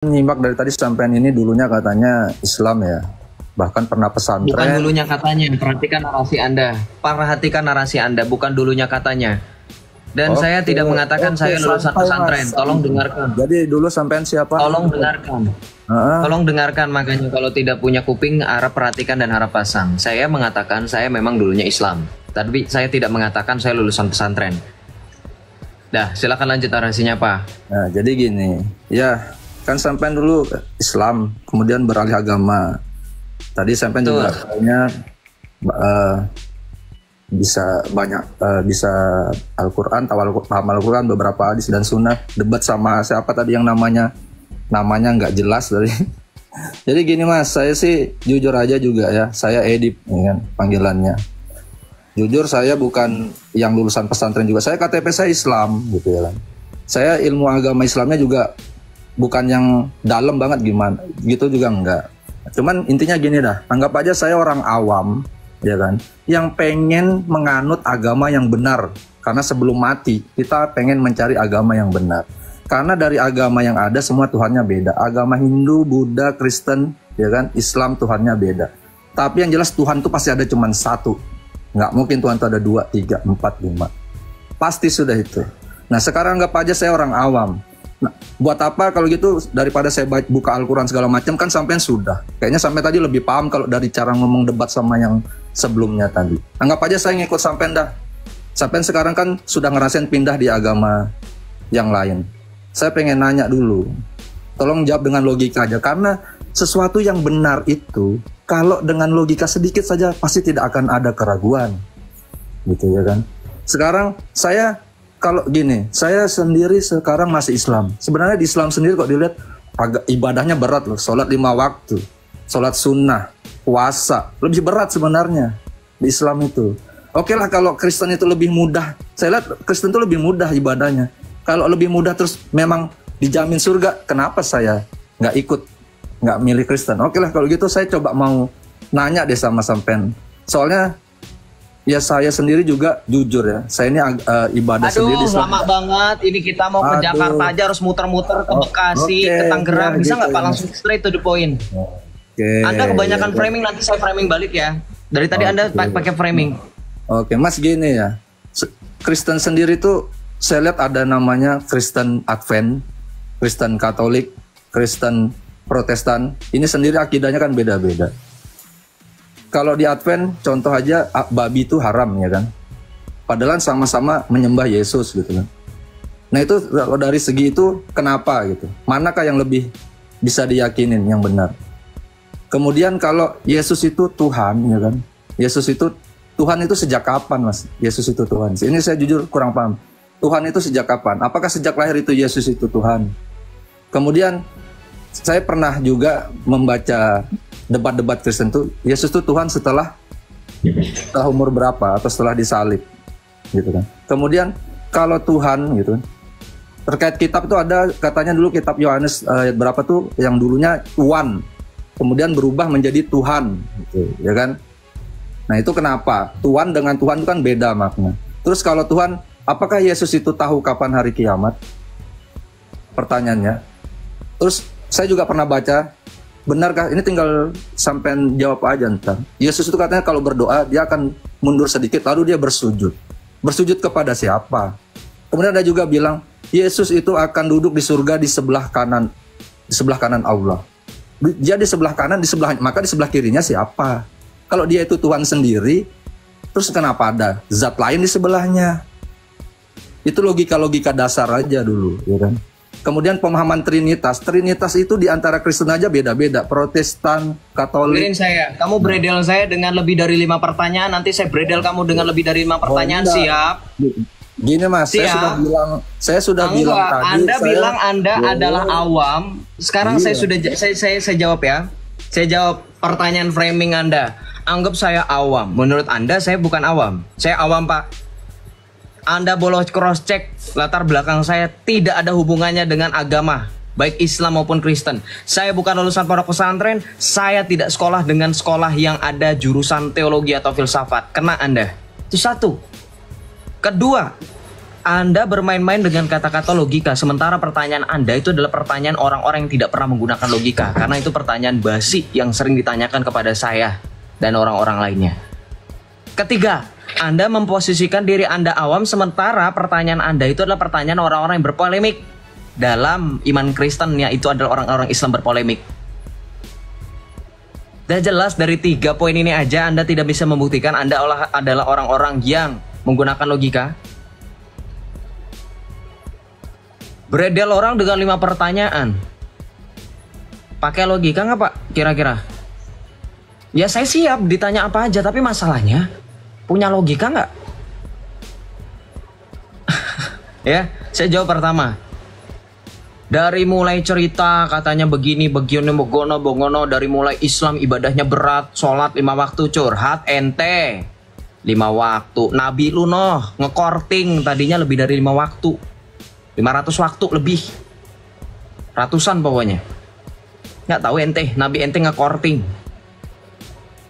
Nyimak dari tadi sampean ini dulunya katanya Islam ya, bahkan pernah Bukan pesantren. dulunya katanya, perhatikan narasi Anda. Perhatikan narasi Anda, bukan dulunya katanya. Dan saya Oke, tidak mengatakan oke, saya lulusan santai pesantren. mas. Tolong dengarkan. Jadi dulu sampean siapa? Tolong dengarkan. Heeh. Tolong dengarkan, makanya kalau tidak punya kuping, harap perhatikan dan harap pasang. Saya mengatakan saya memang dulunya Islam. Tapi saya tidak mengatakan saya lulusan pesantren. Dah, silakan lanjut narasinya, Pak. Nah, jadi gini, ya kan sampean dulu Islam, kemudian beralih agama. Tadi sampean Betul. juga katanya eh, bisa Al-Quran, paham Al-Quran, beberapa hadis dan sunnah. Debat sama siapa tadi yang namanya nggak jelas dari. Jadi gini mas, saya sih jujur aja juga ya, saya Edip ya kan, panggilannya. Jujur saya bukan yang lulusan pesantren juga, saya KTP saya Islam gitu ya kan. Saya ilmu agama Islamnya juga bukan yang dalam banget gimana, gitu juga enggak. Cuman intinya gini dah, anggap aja saya orang awam ya kan, yang pengen menganut agama yang benar. Karena sebelum mati kita pengen mencari agama yang benar. Karena dari agama yang ada semua Tuhannya beda. Agama Hindu, Buddha, Kristen, ya kan, Islam Tuhannya beda. Tapi yang jelas Tuhan itu pasti ada cuma satu. Nggak mungkin Tuhan itu ada 2, 3, 4, 5. Pasti sudah itu. Nah sekarang anggap aja saya orang awam. Nah, buat apa kalau gitu, daripada saya buka Al-Quran segala macam, kan sampean sudah. Kayaknya sampai tadi lebih paham kalau dari cara ngomong debat sama yang sebelumnya tadi. Anggap aja saya ngikut sampean dah. Sampean sekarang kan sudah ngerasain pindah di agama yang lain. Saya pengen nanya dulu. Tolong jawab dengan logika aja. Karena sesuatu yang benar itu, kalau dengan logika sedikit saja pasti tidak akan ada keraguan. Gitu ya kan. Sekarang saya kalau gini, saya sendiri sekarang masih Islam. Sebenarnya di Islam sendiri kok dilihat agak ibadahnya berat loh. Sholat 5 waktu, sholat sunnah, puasa, lebih berat sebenarnya di Islam itu. Oke lah kalau Kristen itu lebih mudah. Saya lihat Kristen itu lebih mudah ibadahnya. Kalau lebih mudah terus memang dijamin surga, kenapa saya nggak ikut, nggak milih Kristen? Oke lah kalau gitu saya coba mau nanya deh sama sampean. Soalnya ya saya sendiri juga jujur ya, saya ini ibadah sendiri di Aduh, Islam. lama banget. Ini kita mau ke Aduh. Jakarta aja harus muter-muter ke Bekasi, oke, ke Tangerang. ya, Bisa gitu nggak Pak ya. langsung straight to the point? Oke. Anda kebanyakan ya, framing, nanti saya framing balik ya. Dari tadi Anda Oke. pakai framing. Oke, Mas gini ya. Kristen sendiri tuh saya lihat ada namanya Kristen Advent, Kristen Katolik, Kristen Protestan. Ini sendiri akidahnya kan beda-beda. Kalau di Advent, contoh aja babi itu haram ya kan. Padahal sama-sama menyembah Yesus gitu kan. Nah itu kalau dari segi itu kenapa gitu? Manakah yang lebih bisa diyakinin yang benar? Kemudian kalau Yesus itu Tuhan ya kan. Yesus itu Tuhan itu sejak kapan mas? Yesus itu Tuhan. Ini saya jujur kurang paham. Tuhan itu sejak kapan? Apakah sejak lahir itu Yesus itu Tuhan? Kemudian saya pernah juga membaca debat-debat Kristen tuh, Yesus itu Tuhan setelah umur berapa atau setelah disalib gitu kan. Kemudian kalau Tuhan gitu terkait kitab itu ada katanya dulu kitab Yohanes ayat berapa tuh yang dulunya Tuhan kemudian berubah menjadi Tuhan gitu ya kan. Nah itu kenapa? Tuhan dengan Tuhan itu kan beda makna. Terus kalau Tuhan, apakah Yesus itu tahu kapan hari kiamat? Pertanyaannya. Terus saya juga pernah baca, benarkah, ini tinggal sampean jawab aja ntar. Yesus itu katanya kalau berdoa dia akan mundur sedikit lalu dia bersujud. Bersujud kepada siapa? Kemudian ada juga bilang Yesus itu akan duduk di surga di sebelah kanan Allah. Dia di sebelah kanan, maka di sebelah kirinya siapa? Kalau dia itu Tuhan sendiri, terus kenapa ada zat lain di sebelahnya? Itu logika-logika dasar aja dulu, ya kan? Kemudian pemahaman Trinitas itu di antara Kristen aja beda-beda. Protestan, Katolik. Dengerin saya, kamu bredel saya dengan lebih dari 5 pertanyaan. Nanti saya bredel kamu dengan lebih dari 5 pertanyaan. enggak. Siap? Gini mas, Siap. saya sudah bilang tadi. Anda saya, bilang Anda adalah awam. Sekarang Iya. saya jawab ya. Saya jawab pertanyaan framing Anda. Anggap saya awam. Menurut Anda saya bukan awam. Saya awam Pak. Anda boleh cross check latar belakang saya tidak ada hubungannya dengan agama, baik Islam maupun Kristen. Saya bukan lulusan pondok pesantren, saya tidak sekolah dengan sekolah yang ada jurusan teologi atau filsafat. Kena Anda. Itu satu. Kedua, Anda bermain-main dengan kata-kata logika, sementara pertanyaan Anda itu adalah pertanyaan orang-orang yang tidak pernah menggunakan logika, karena itu pertanyaan basi yang sering ditanyakan kepada saya dan orang-orang lainnya. Ketiga, Anda memposisikan diri Anda awam, sementara pertanyaan Anda itu adalah pertanyaan orang-orang yang berpolemik. Dalam iman Kristen, ya, itu adalah orang-orang Islam berpolemik. Udah jelas dari 3 poin ini aja Anda tidak bisa membuktikan Anda adalah orang-orang yang menggunakan logika. Beredel orang dengan 5 pertanyaan. Pakai logika nggak, Pak? Kira-kira? Ya saya siap ditanya apa aja, tapi masalahnya punya logika nggak? Ya, saya jawab pertama. Dari mulai cerita katanya begini, begono, dari mulai Islam ibadahnya berat, sholat 5 waktu, curhat ente 5 waktu. Nabi lu noh, ngekorting tadinya lebih dari 5 waktu. 500 waktu lebih. Ratusan pokoknya. Nggak tahu ente, Nabi ente ngekorting.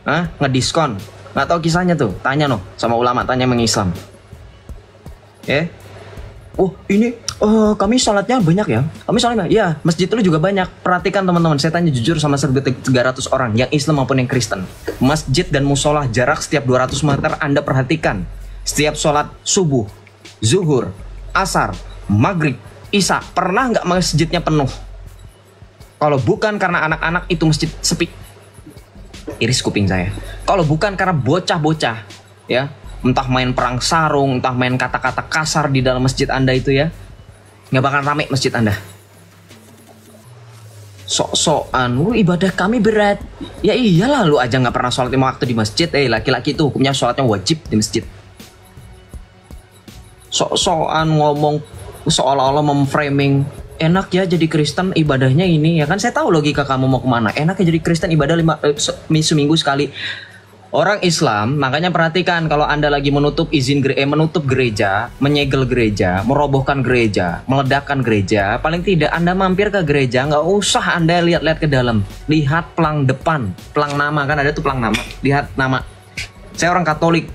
Hah? Ngediskon. Nggak tahu kisahnya tuh, tanya noh sama ulama, tanya mengislam. Oh ini kami sholatnya banyak ya. Kami sholatnya, ya masjid lu juga banyak. Perhatikan teman-teman, saya tanya jujur sama 300 orang yang Islam maupun yang Kristen. Masjid dan musola jarak setiap 200 meter Anda perhatikan. Setiap sholat subuh, zuhur, asar, maghrib, isya, pernah nggak masjidnya penuh? Kalau bukan karena anak-anak, itu masjid sepi. Iris kuping saya. Kalau bukan karena bocah-bocah, ya, entah main perang sarung, entah main kata-kata kasar di dalam masjid Anda itu, ya, nggak bakal rame masjid Anda. Sok-sokan, ibadah kami berat. Ya iyalah, lu aja nggak pernah sholat 5 waktu di masjid. Laki-laki itu hukumnya sholatnya wajib di masjid. Sok-sokan ngomong seolah-olah memframing, enak ya jadi Kristen ibadahnya ini, ya kan saya tahu logika kamu mau kemana. Enak ya jadi Kristen ibadah seminggu sekali. Orang Islam, makanya perhatikan kalau Anda lagi menutup gereja, menyegel gereja, merobohkan gereja, meledakkan gereja, paling tidak Anda mampir ke gereja, nggak usah Anda lihat-lihat ke dalam. Lihat pelang depan, pelang nama, kan ada tuh pelang nama. Lihat nama. Saya orang Katolik.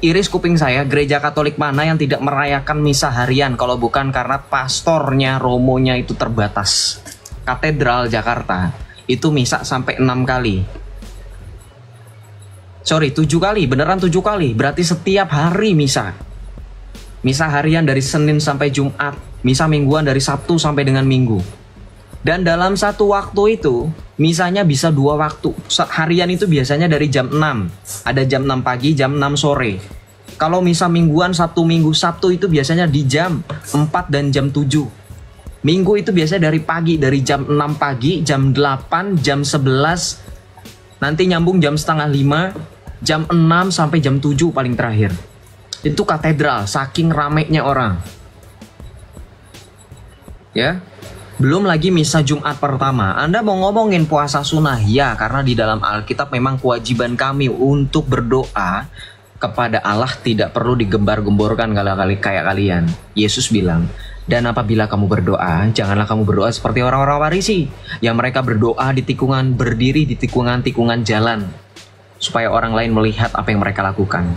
Iris kuping saya, gereja Katolik mana yang tidak merayakan misa harian kalau bukan karena pastornya, romonya itu terbatas. Katedral Jakarta itu misa sampai 6 kali. Sorry, 7 kali, beneran 7 kali. Berarti setiap hari misa. Misa harian dari Senin sampai Jumat, misa mingguan dari Sabtu sampai dengan Minggu. Dan dalam satu waktu itu, misanya bisa 2 waktu. Harian itu biasanya dari jam 6. Ada jam 6 pagi, jam 6 sore. Kalau misa mingguan, Sabtu, Minggu, Sabtu itu biasanya di jam 4 dan jam 7. Minggu itu biasanya dari pagi, dari jam 6 pagi, jam 8, jam 11. Nanti nyambung jam setengah 5, jam 6 sampai jam 7 paling terakhir. Itu katedral, saking ramainya orang. Ya. Belum lagi misa Jumat pertama. Anda mau ngomongin puasa sunnah? Ya, karena di dalam Alkitab memang kewajiban kami untuk berdoa kepada Allah tidak perlu digembar-gemborkan kayak kalian. Yesus bilang, dan apabila kamu berdoa, janganlah kamu berdoa seperti orang-orang Farisi, yang mereka berdoa di tikungan, berdiri di tikungan-tikungan jalan, supaya orang lain melihat apa yang mereka lakukan.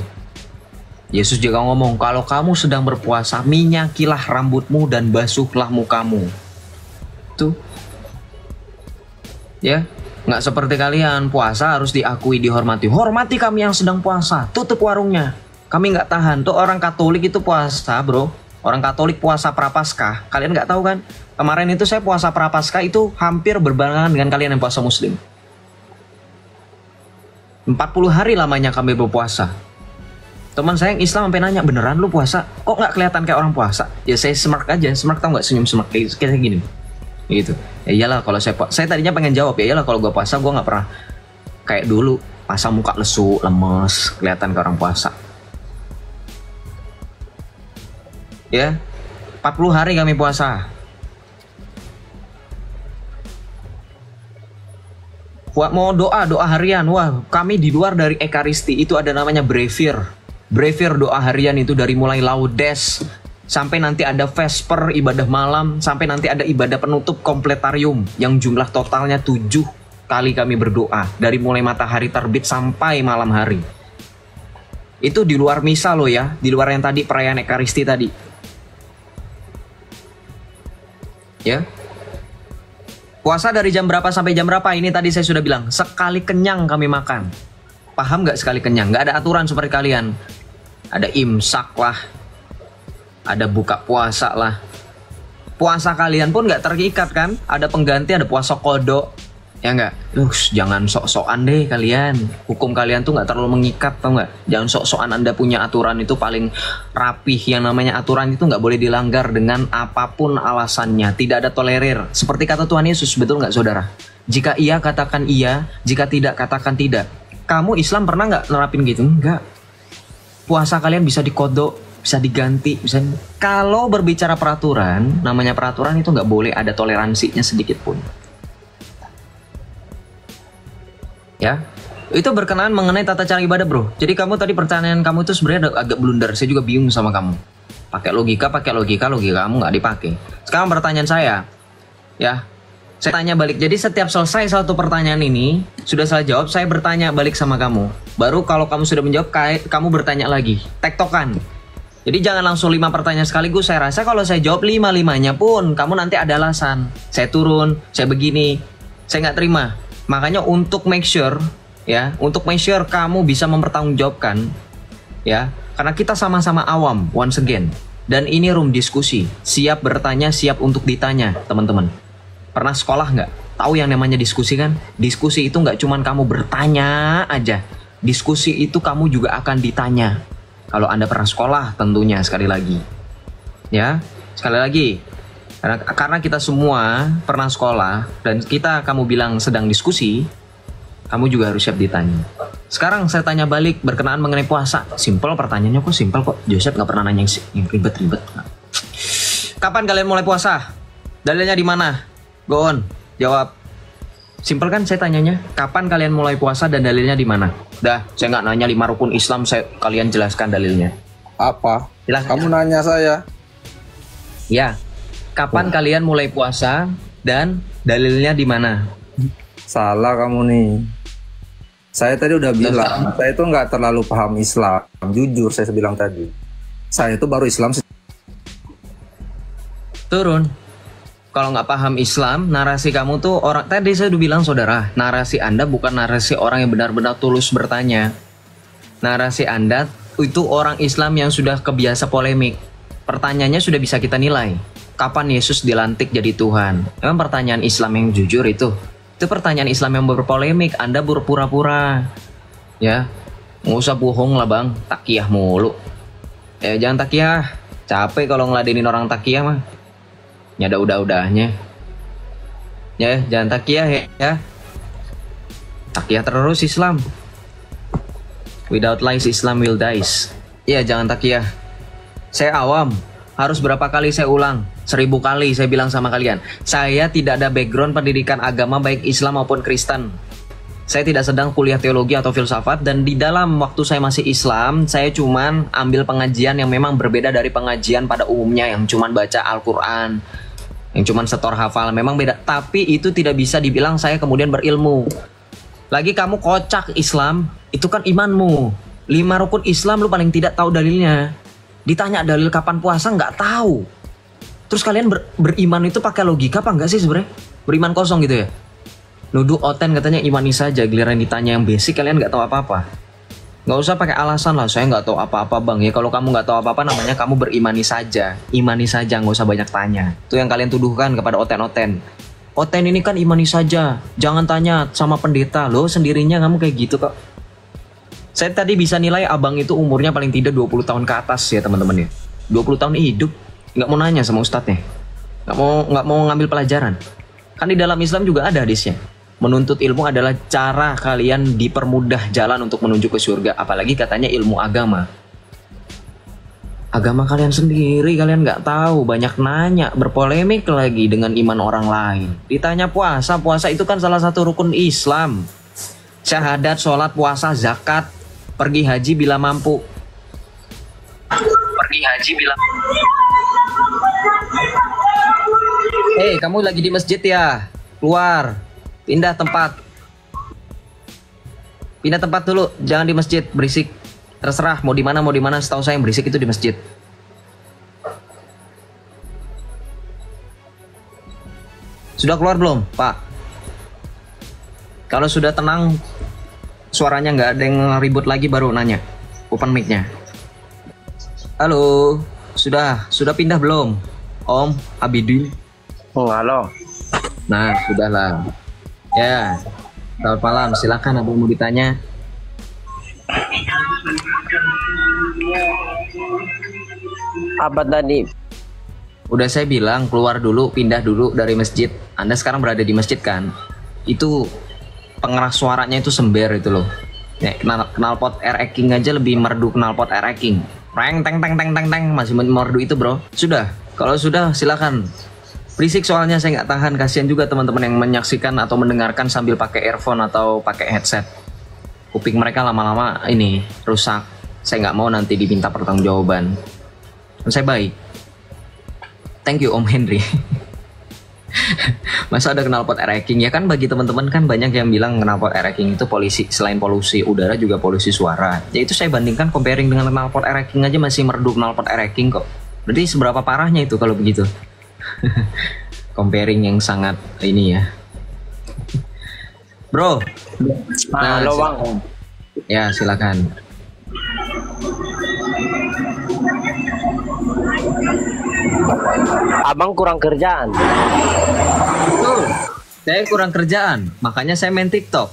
Yesus juga ngomong, kalau kamu sedang berpuasa, minyakilah rambutmu dan basuhlah mukamu. Tuh, ya, nggak seperti kalian puasa harus diakui, dihormati. Hormati kami yang sedang puasa, tutup warungnya, kami nggak tahan. Tuh orang Katolik itu puasa, bro. Orang Katolik puasa Prapaskah. Kalian nggak tahu kan? Kemarin itu saya puasa Prapaskah itu hampir berbarengan dengan kalian yang puasa Muslim. 40 hari lamanya kami berpuasa. Teman saya yang Islam sampai nanya, beneran lu puasa? Kok nggak kelihatan kayak orang puasa? Ya saya smirk aja, smirk, tau nggak, senyum smirk kayak gini. Gitu. Ya iyalah kalau saya tadinya pengen jawab, ya iyalah kalau gue puasa gue nggak pernah kayak dulu pasang muka lesu, lemes, kelihatan kayak orang puasa. Ya, 40 hari kami puasa. Mau doa harian, wah kami di luar dari Ekaristi itu ada namanya brevir. Brevir doa harian itu dari mulai laudes sampai nanti ada vesper ibadah malam, sampai nanti ada ibadah penutup kompletarium yang jumlah totalnya 7 kali kami berdoa dari mulai matahari terbit sampai malam hari. Itu di luar misa loh ya, di luar yang tadi perayaan Ekaristi tadi. Ya. Puasa dari jam berapa sampai jam berapa? Ini tadi saya sudah bilang, sekali kenyang kami makan. Paham nggak sekali kenyang? Nggak ada aturan seperti kalian. Ada imsak lah, ada buka puasa lah. Puasa kalian pun nggak terikat kan? Ada pengganti, ada puasa kodok. Ya nggak? Jangan sok-sokan deh kalian. Hukum kalian tuh nggak terlalu mengikat, tau nggak? Jangan sok-sokan Anda punya aturan itu paling rapih. Yang namanya aturan itu nggak boleh dilanggar dengan apapun alasannya. Tidak ada tolerir. Seperti kata Tuhan Yesus, betul nggak saudara? Jika iya katakan iya, jika tidak katakan tidak. Kamu Islam pernah nggak nerapin gitu? Nggak. Puasa kalian bisa dikodok, bisa diganti, bisa. Kalau berbicara peraturan, namanya peraturan itu nggak boleh ada toleransinya sedikit pun. Ya, itu berkenaan mengenai tata cara ibadah, bro. Jadi kamu tadi pertanyaan kamu itu sebenarnya agak blunder. Saya juga bingung sama kamu. Pakai logika logika kamu nggak dipakai. Sekarang pertanyaan saya, ya, saya tanya balik. Jadi setiap selesai satu pertanyaan ini sudah saya jawab, saya bertanya balik sama kamu. Baru kalau kamu sudah menjawab, kamu bertanya lagi. Tektokan. Jadi jangan langsung 5 pertanyaan sekaligus. Saya rasa kalau saya jawab 5-5-nya pun kamu nanti ada alasan. Saya turun, saya begini, saya nggak terima. Makanya untuk make sure, ya, untuk make sure kamu bisa mempertanggungjawabkan, ya, karena kita sama-sama awam, once again. Dan ini room diskusi, siap bertanya, siap untuk ditanya, teman-teman. Pernah sekolah nggak? Tahu yang namanya diskusi kan? Diskusi itu nggak cuman kamu bertanya aja. Diskusi itu kamu juga akan ditanya. Kalau Anda pernah sekolah tentunya, sekali lagi. Ya, sekali lagi. Karena kita semua pernah sekolah dan kamu bilang sedang diskusi, kamu juga harus siap ditanya. Sekarang saya tanya balik berkenaan mengenai puasa. Simple pertanyaannya, kok simple kok. Joseph nggak pernah nanya yang ribet-ribet. Kapan kalian mulai puasa? Dalilnya di mana? Go on, jawab. Simple kan saya tanyanya. Kapan kalian mulai puasa dan dalilnya di mana? Dah, saya nggak nanya 5 rukun Islam, kalian jelaskan dalilnya. Apa? Jelaskan. Kamu nanya saya. Ya. Kapan kalian mulai puasa dan dalilnya di mana? Salah kamu nih. Saya tadi udah bilang, saya itu nggak terlalu paham Islam. Jujur saya bilang tadi. Saya itu baru Islam. Turun. Kalau nggak paham Islam, narasi kamu tuh orang. Tadi saya udah bilang saudara, narasi Anda bukan narasi orang yang benar-benar tulus bertanya. Narasi Anda itu orang Islam yang sudah kebiasa polemik. Pertanyaannya sudah bisa kita nilai. Kapan Yesus dilantik jadi Tuhan? Memang pertanyaan Islam yang jujur itu. Itu pertanyaan Islam yang berpolemik. Anda berpura-pura. Ya, nggak usah bohong lah bang. Takiyah mulu. Ya jangan takiyah. Capek kalau ngeladenin orang takiyah mah. Nyada udah-udahnya. Ya, jangan takiyah ya. Takiyah terus Islam. Without lies Islam will dies. Ya jangan takiyah. Saya awam. Harus berapa kali saya ulang? 1000 kali saya bilang sama kalian. Saya tidak ada background pendidikan agama baik Islam maupun Kristen. Saya tidak sedang kuliah teologi atau filsafat. Dan di dalam waktu saya masih Islam, saya cuman ambil pengajian yang memang berbeda dari pengajian pada umumnya. Yang cuman baca Al-Quran, yang cuman setor hafal, memang beda. Tapi itu tidak bisa dibilang saya kemudian berilmu. Lagi kamu kocak Islam, itu kan imanmu. 5 rukun Islam lu paling tidak tahu dalilnya. Ditanya dalil kapan puasa nggak tahu. Terus kalian beriman itu pakai logika apa enggak sih sebenarnya? Beriman kosong gitu ya? Nuduh oten katanya imani saja, giliran ditanya yang basic kalian nggak tahu apa-apa. Nggak usah pakai alasan lah, saya nggak tahu apa-apa bang. Ya kalau kamu nggak tahu apa-apa namanya kamu berimani saja. Imani saja, nggak usah banyak tanya. Itu yang kalian tuduhkan kepada oten-oten. Oten ini kan imani saja, jangan tanya sama pendeta. Loh sendirinya kamu kayak gitu kok. Saya tadi bisa nilai abang itu umurnya paling tidak 20 tahun ke atas ya teman-teman ya. 20 tahun hidup, nggak mau nanya sama ustadznya. Nggak mau ngambil pelajaran. Kan di dalam Islam juga ada hadisnya. Menuntut ilmu adalah cara kalian dipermudah jalan untuk menuju ke surga. Apalagi katanya ilmu agama. Agama kalian sendiri kalian nggak tahu, banyak nanya, berpolemik lagi dengan iman orang lain. Ditanya puasa, puasa itu kan salah satu rukun Islam. Syahadat, sholat, puasa, zakat. Pergi haji bila mampu. Pergi haji bila. Hei, kamu lagi di masjid ya? Keluar. Pindah tempat. Pindah tempat dulu. Jangan di masjid, berisik. Terserah mau di mana, setahu saya yang berisik itu di masjid. Sudah keluar belum, Pak? Kalau sudah tenang, suaranya nggak ada yang ribut lagi, baru nanya. Open mic-nya. Halo, sudah pindah belum, Om Abidin? Oh, halo. Nah, sudahlah. Ya, selamat malam. Silakan, apa yang mau ditanya? Apa tadi? Udah saya bilang keluar dulu, pindah dulu dari masjid. Anda sekarang berada di masjid kan? Itu pengeras suaranya itu sember itu loh. Ya, knalpot RX King aja lebih merdu knalpot RX King. Reng teng teng teng teng teng, masih merdu itu, bro. Sudah. Kalau sudah silakan. Berisik soalnya saya nggak tahan, kasihan juga teman-teman yang menyaksikan atau mendengarkan sambil pakai earphone atau pakai headset. Kuping mereka lama-lama ini rusak. Saya nggak mau nanti diminta pertanggungjawaban. Dan saya baik. Thank you Om Henry. Masa ada knalpot RX King? Ya kan bagi teman-teman kan banyak yang bilang knalpot RX King itu polusi, selain polusi udara juga polusi suara. Ya itu saya bandingkan comparing dengan knalpot RX King aja masih merdu knalpot RX King kok. Berarti seberapa parahnya itu kalau begitu? Comparing yang sangat ini ya. Bro. Nah, Halo Bang. Ya silakan. Abang kurang kerjaan. Betul. Saya kurang kerjaan, makanya saya main TikTok.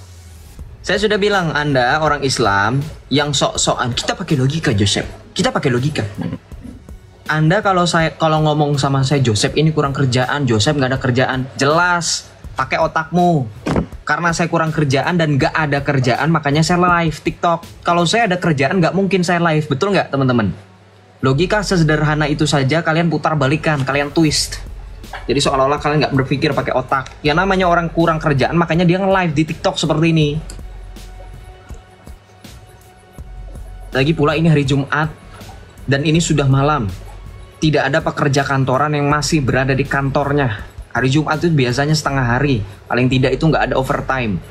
Saya sudah bilang Anda orang Islam yang sok-sokan. Kita pakai logika, Joseph. Kita pakai logika. Anda kalau ngomong sama saya, Joseph ini kurang kerjaan, Joseph nggak ada kerjaan, jelas pakai otakmu. Karena saya kurang kerjaan dan nggak ada kerjaan, makanya saya live TikTok. Kalau saya ada kerjaan, nggak mungkin saya live, betul nggak teman-teman? Logika sesederhana itu saja kalian putar balikan, kalian twist. Jadi seolah-olah kalian nggak berpikir pakai otak. Ya namanya orang kurang kerjaan, makanya dia nge-live di TikTok seperti ini. Lagi pula ini hari Jumat dan ini sudah malam. Tidak ada pekerja kantoran yang masih berada di kantornya. Hari Jumat itu biasanya setengah hari. Paling tidak itu nggak ada overtime.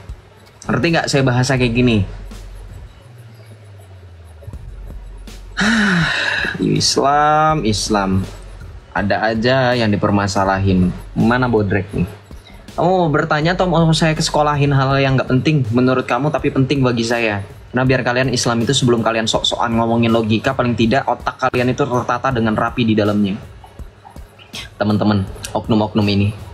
Ngerti nggak saya bahasa kayak gini? Islam. Ada aja yang dipermasalahin. Mana bodrek nih? Kamu bertanya atau mau saya kesekolahin hal yang nggak penting menurut kamu tapi penting bagi saya? Nah biar kalian Islam itu sebelum kalian sok-sokan ngomongin logika, paling tidak otak kalian itu tertata dengan rapi di dalamnya. Teman-teman, oknum-oknum ini